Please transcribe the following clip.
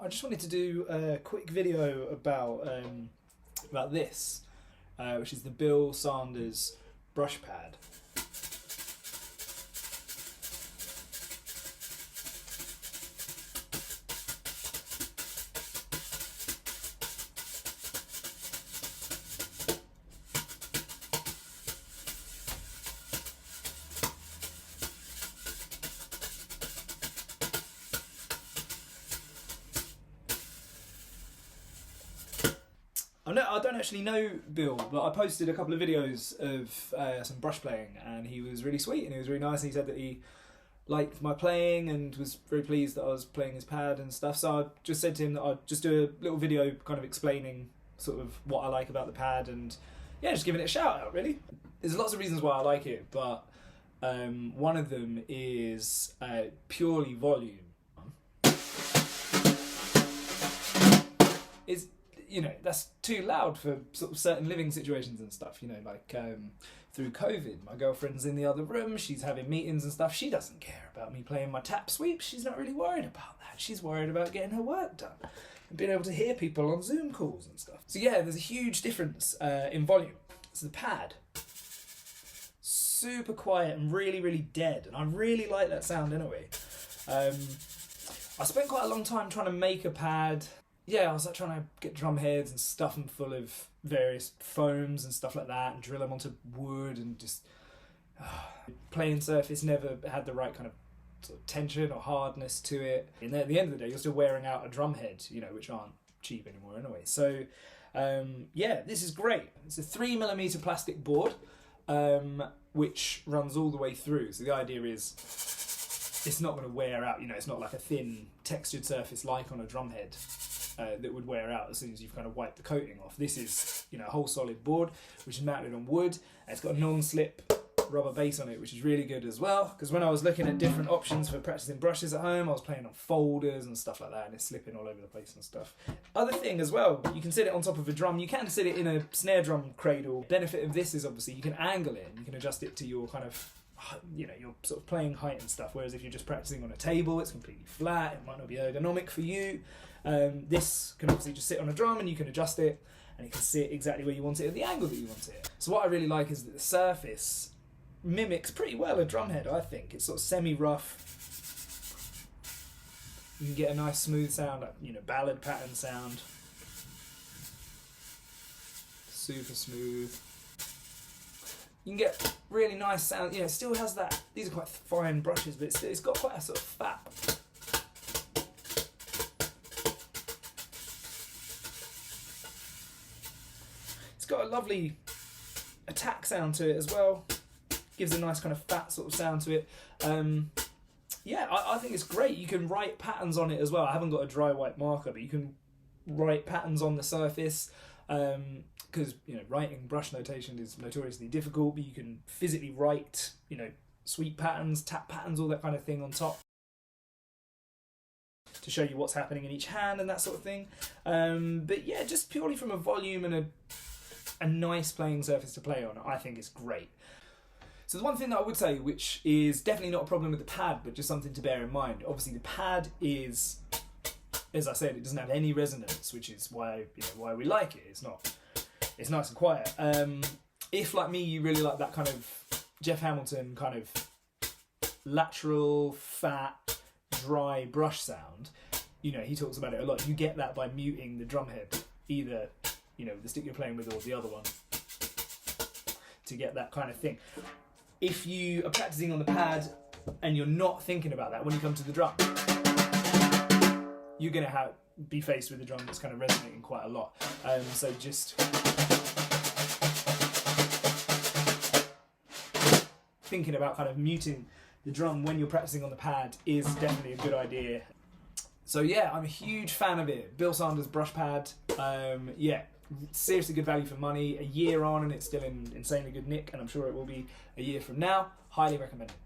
I just wanted to do a quick video about this, which is the Bill Sanders brush pad. I don't actually know Bill, but I posted a couple of videos of some brush playing, and he was really sweet and he was really nice, and he said that he liked my playing and was very pleased that I was playing his pad and stuff. So I just said to him that I'd just do a little video kind of explaining sort of what I like about the pad, and yeah, just giving it a shout out really. There's lots of reasons why I like it, but one of them is purely volume. You know, that's too loud for sort of certain living situations and stuff, you know, like through COVID, my girlfriend's in the other room, she's having meetings and stuff, she doesn't care about me playing my tap sweep, she's not really worried about that, she's worried about getting her work done and being able to hear people on Zoom calls and stuff. So yeah, there's a huge difference in volume. So the pad, super quiet and really, really dead, and I really like that sound anyway. I spent quite a long time trying to make a pad. Yeah, I was like trying to get drum heads and stuff them full of various foams and stuff like that and drill them onto wood, and just playing surface never had the right kind of sort of tension or hardness to it. And at the end of the day, you're still wearing out a drum head, you know, which aren't cheap anymore anyway. So yeah, this is great. It's a 3mm plastic board, which runs all the way through. So the idea is it's not going to wear out, you know, it's not like a thin textured surface like on a drum head. That would wear out as soon as you've kind of wiped the coating off. This is, you know, a whole solid board which is mounted on wood, and it's got a non-slip rubber base on it, which is really good as well, because when I was looking at different options for practicing brushes at home, I was playing on folders and stuff like that, and it's slipping all over the place and stuff. Other thing as well, you can sit it on top of a drum, you can sit it in a snare drum cradle. Benefit of this is obviously you can angle it and you can adjust it to your kind of, you know, your sort of playing height and stuff, whereas if you're just practicing on a table, it's completely flat, it might not be ergonomic for you. This can obviously just sit on a drum and you can adjust it, and it can sit exactly where you want it at the angle that you want it. So what I really like is that the surface mimics pretty well a drum head, I think. It's sort of semi-rough. You can get a nice smooth sound, like, you know, ballad pattern sound. Super smooth. You can get really nice sound, you know, it still has that, these are quite fine brushes, but it's got quite a sort of fat. It's got a lovely attack sound to it as well. Gives a nice kind of fat sort of sound to it. Yeah, I think it's great. You can write patterns on it as well. I haven't got a dry white marker, but you can write patterns on the surface. Because, you know, writing brush notation is notoriously difficult, but you can physically write, you know, sweep patterns, tap patterns, all that kind of thing on top to show you what's happening in each hand and that sort of thing. But yeah, just purely from a volume and a nice playing surface to play on, I think it's great. So the one thing that I would say, which is definitely not a problem with the pad, but just something to bear in mind, obviously the pad is, as I said, it doesn't have any resonance, which is why, you know, why we like it. It's nice and quiet. If, like me, you really like that kind of Jeff Hamilton kind of lateral, fat, dry brush sound, you know, he talks about it a lot. You get that by muting the drum head, either, you know, the stick you're playing with or the other one, to get that kind of thing. If you are practicing on the pad and you're not thinking about that, when you come to the drum, you're going to be faced with a drum that's kind of resonating quite a lot. So just thinking about kind of muting the drum when you're practicing on the pad is definitely a good idea. So yeah, I'm a huge fan of it. Bill Sanders brush pad. Yeah, seriously good value for money. A year on and it's still in insanely good nick, and I'm sure it will be a year from now. Highly recommend it.